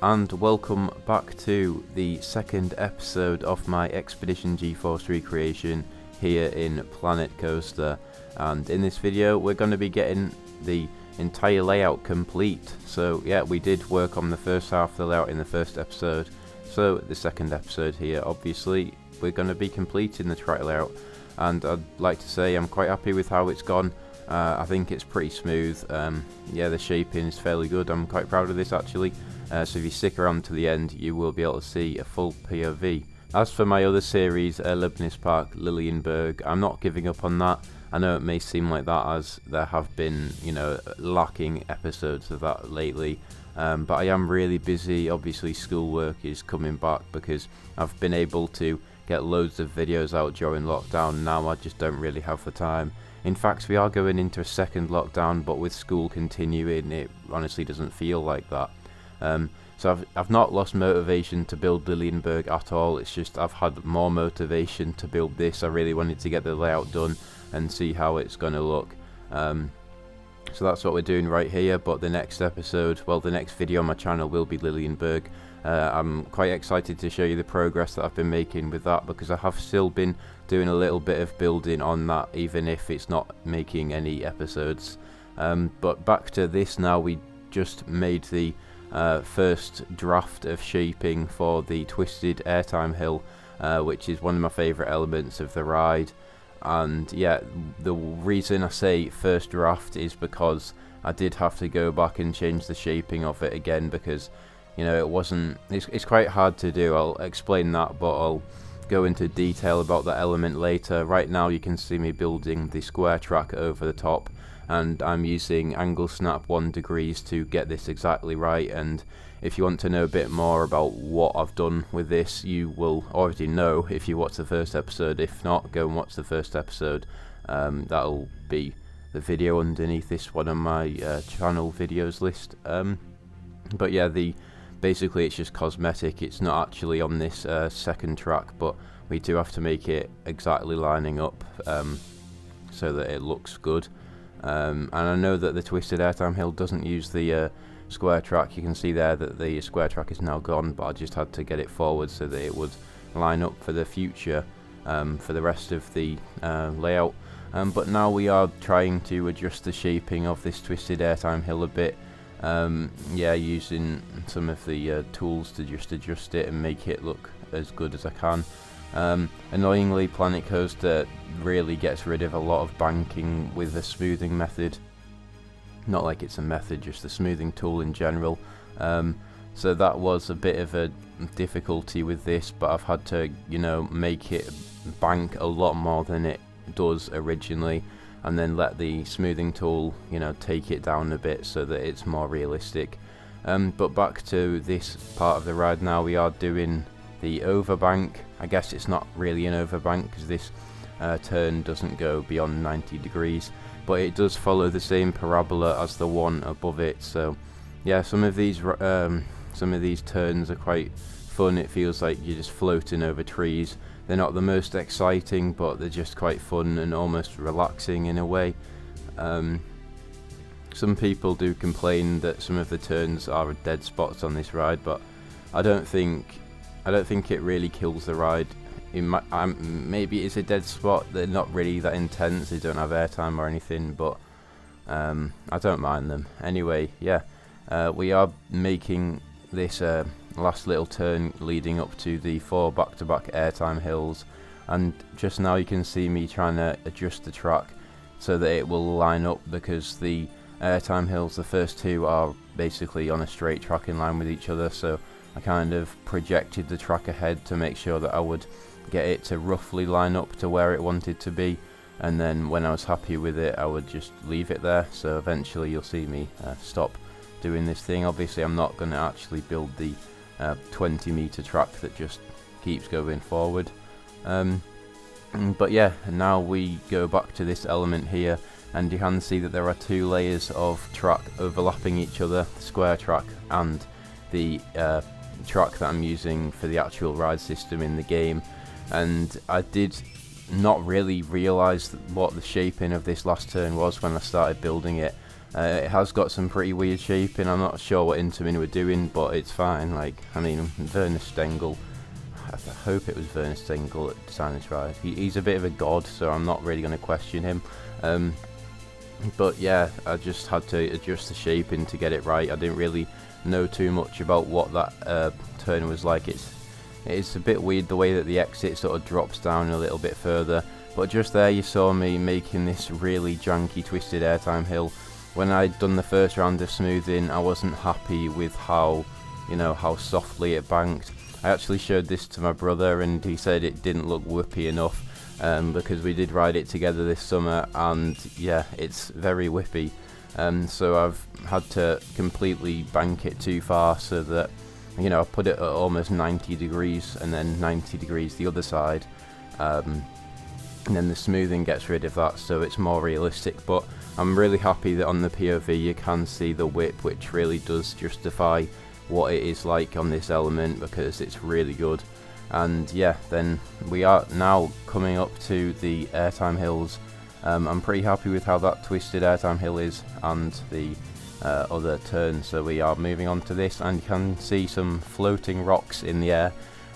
and welcome back to the second episode of my Expedition GeForce recreation here in Planet Coaster. And in this video we're going to be getting the entire layout complete. So yeah, we did work on the first half of the layout in the first episode, so the second episode here obviously we're going to be completing the track layout, and I'd like to say I'm quite happy with how it's gone. I think it's pretty smooth. Yeah, the shaping is fairly good. I'm quite proud of this actually. So if you stick around to the end, you will be able to see a full POV. As for my other series, Leibniz Park, Lilienberg, I'm not giving up on that. I know it may seem like that as there have been, lacking episodes of that lately. But I am really busy. Obviously schoolwork is coming back because I've been able to get loads of videos out during lockdown. Now I just don't really have the time. In fact, we are going into a second lockdown, but with school continuing, it honestly doesn't feel like that. So I've not lost motivation to build Lilienberg at all. It's just I've had more motivation to build this. I really wanted to get the layout done and see how it's going to look. So that's what we're doing right here. But the next episode, well, the next video on my channel will be Lilienberg. I'm quite excited to show you the progress that I've been making with that, because I have still been doing a little bit of building on that, even if it's not making any episodes. But back to this now. We just made the first draft of shaping for the twisted airtime hill, which is one of my favourite elements of the ride. And yeah, the reason I say first draft is because I did have to go back and change the shaping of it again, because it's quite hard to do. I'll explain that, but I'll go into detail about that element later. Right now you can see me building the square track over the top, and I'm using angle snap 1 degrees to get this exactly right. And if you want to know a bit more about what I've done with this, you will already know if you watch the first episode. If not, go and watch the first episode. That'll be the video underneath this one on my channel videos list. But yeah, basically it's just cosmetic. It's not actually on this second track, but we do have to make it exactly lining up so that it looks good. And I know that the twisted airtime hill doesn't use the square track. You can see there that the square track is now gone, but I just had to get it forward so that it would line up for the future, for the rest of the layout. But now we are trying to adjust the shaping of this twisted airtime hill a bit. Yeah, using some of the tools to just adjust it and make it look as good as I can. Annoyingly, Planet Coaster really gets rid of a lot of banking with the smoothing method. Not like it's a method, just the smoothing tool in general. So that was a bit of a difficulty with this, but I've had to, make it bank a lot more than it does originally, and then let the smoothing tool, take it down a bit so that it's more realistic. But back to this part of the ride now. We are doing the overbank. I guess it's not really an overbank because this turn doesn't go beyond 90 degrees, but it does follow the same parabola as the one above it. So yeah, some of these turns are quite fun. It feels like you're just floating over trees. They're not the most exciting, but they're just quite fun and almost relaxing in a way. Some people do complain that some of the turns are dead spots on this ride, but I don't think it really kills the ride. Maybe it's a dead spot. They're not really that intense. They don't have airtime or anything, but I don't mind them. Anyway, yeah, we are making this last little turn leading up to the 4 back-to-back airtime hills, and just now you can see me trying to adjust the track so that it will line up, because the airtime hills, the first 2, are basically on a straight track in line with each other. So I kind of projected the track ahead to make sure that I would get it to roughly line up to where it wanted to be, and then when I was happy with it I would just leave it there. So eventually you'll see me stop doing this thing. Obviously I'm not going to actually build the 20-meter track that just keeps going forward. But yeah, now we go back to this element here, and you can see that there are 2 layers of track overlapping each other, the square track and the track that I'm using for the actual ride system in the game. And I did not really realise what the shaping of this last turn was when I started building it. It has got some pretty weird shaping. I'm not sure what Intamin were doing, but it's fine. Like, I mean, Werner Stengel, I hope it was Werner Stengel that designed this ride. He's a bit of a god, so I'm not really going to question him. But yeah, I just had to adjust the shaping to get it right. I didn't really know too much about what that turn was like. It's a bit weird the way that the exit sort of drops down a little bit further. But just there you saw me making this really janky twisted airtime hill. When I'd done the first round of smoothing, I wasn't happy with how softly it banked. I actually showed this to my brother and he said it didn't look whippy enough, because we did ride it together this summer, and yeah, it's very whippy. So I've had to completely bank it too far so that, I put it at almost 90 degrees and then 90 degrees the other side. And then the smoothing gets rid of that, so it's more realistic. But I'm really happy that on the POV you can see the whip, which really does justify what it is like on this element, because it's really good. And yeah, then we are now coming up to the airtime hills. I'm pretty happy with how that twisted airtime hill is and the other turn, so we are moving on to this, and you can see some floating rocks in the air.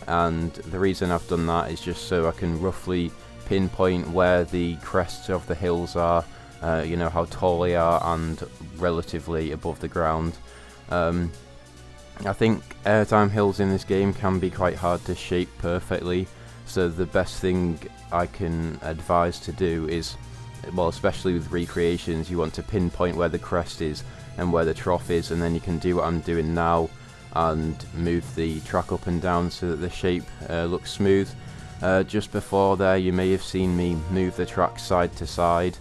And the reason I've done that is just so I can roughly pinpoint where the crests of the hills are, how tall they are and relatively above the ground. I think airtime hills in this game can be quite hard to shape perfectly, so the best thing I can advise to do is, well, especially with recreations, you want to pinpoint where the crest is and where the trough is, and then you can do what I'm doing now and move the track up and down so that the shape looks smooth. Just before there you may have seen me move the track side to side,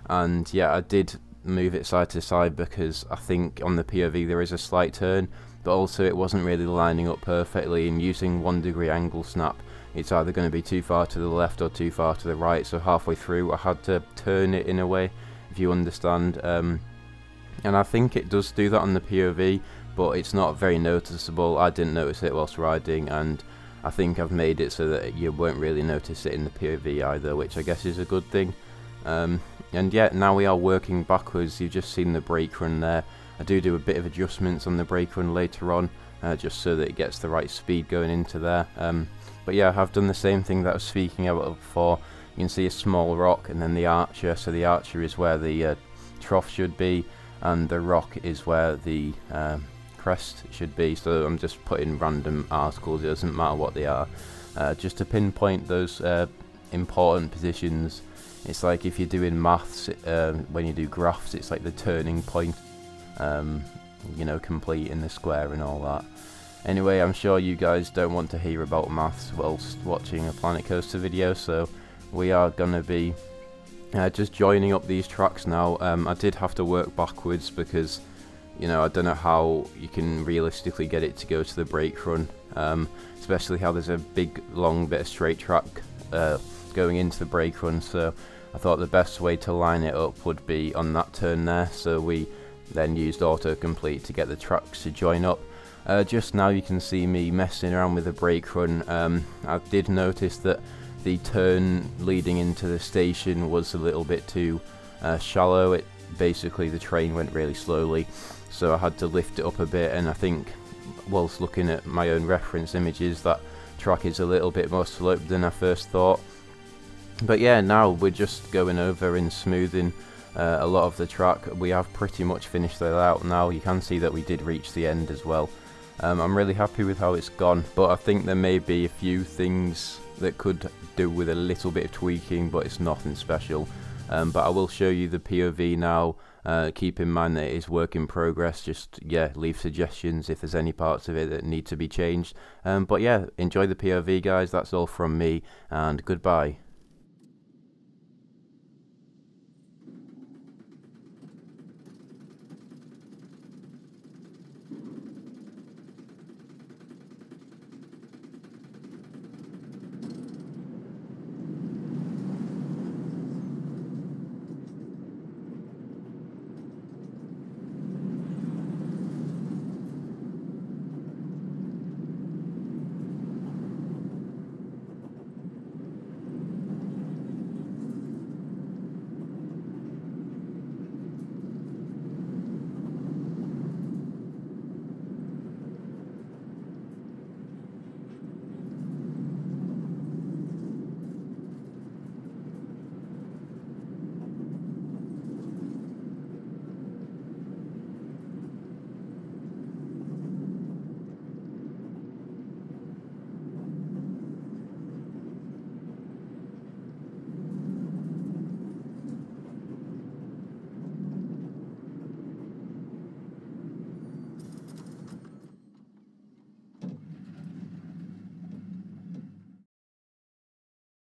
and yeah, I did move it side to side because I think on the POV there is a slight turn, but also it wasn't really lining up perfectly, and using 1 degree angle snap, it's either going to be too far to the left or too far to the right, so halfway through I had to turn it in a way, if you understand. And I think it does do that on the POV, but it's not very noticeable. I didn't notice it whilst riding, and I think I've made it so that you won't really notice it in the POV either, which I guess is a good thing. And yeah, now we are working backwards. You've just seen the brake run there. I do a bit of adjustments on the brake run later on, just so that it gets the right speed going into there. But yeah, I've done the same thing that I was speaking about before. You can see a small rock and then the archer. So the archer is where the trough should be, and the rock is where the crest should be. So I'm just putting random articles, it doesn't matter what they are, just to pinpoint those important positions. It's like if you're doing maths, when you do graphs, it's like the turning point, completing the square and all that. Anyway, I'm sure you guys don't want to hear about maths whilst watching a Planet Coaster video, so we are gonna be just joining up these tracks now. I did have to work backwards because I don't know how you can realistically get it to go to the brake run, especially how there's a big long bit of straight track going into the brake run, so I thought the best way to line it up would be on that turn there, so we then used autocomplete to get the tracks to join up. Just now you can see me messing around with the brake run. I did notice that the turn leading into the station was a little bit too shallow. Basically the train went really slowly, so I had to lift it up a bit, and I think whilst looking at my own reference images, that track is a little bit more sloped than I first thought. But yeah, now we're just going over and smoothing a lot of the track. We have pretty much finished that out now. You can see that we did reach the end as well. I'm really happy with how it's gone, but I think there may be a few things that could do with a little bit of tweaking, but it's nothing special. But I will show you the POV now. Keep in mind that it is work in progress. Just leave suggestions if there's any parts of it that need to be changed. But yeah, enjoy the POV, guys. That's all from me, and goodbye.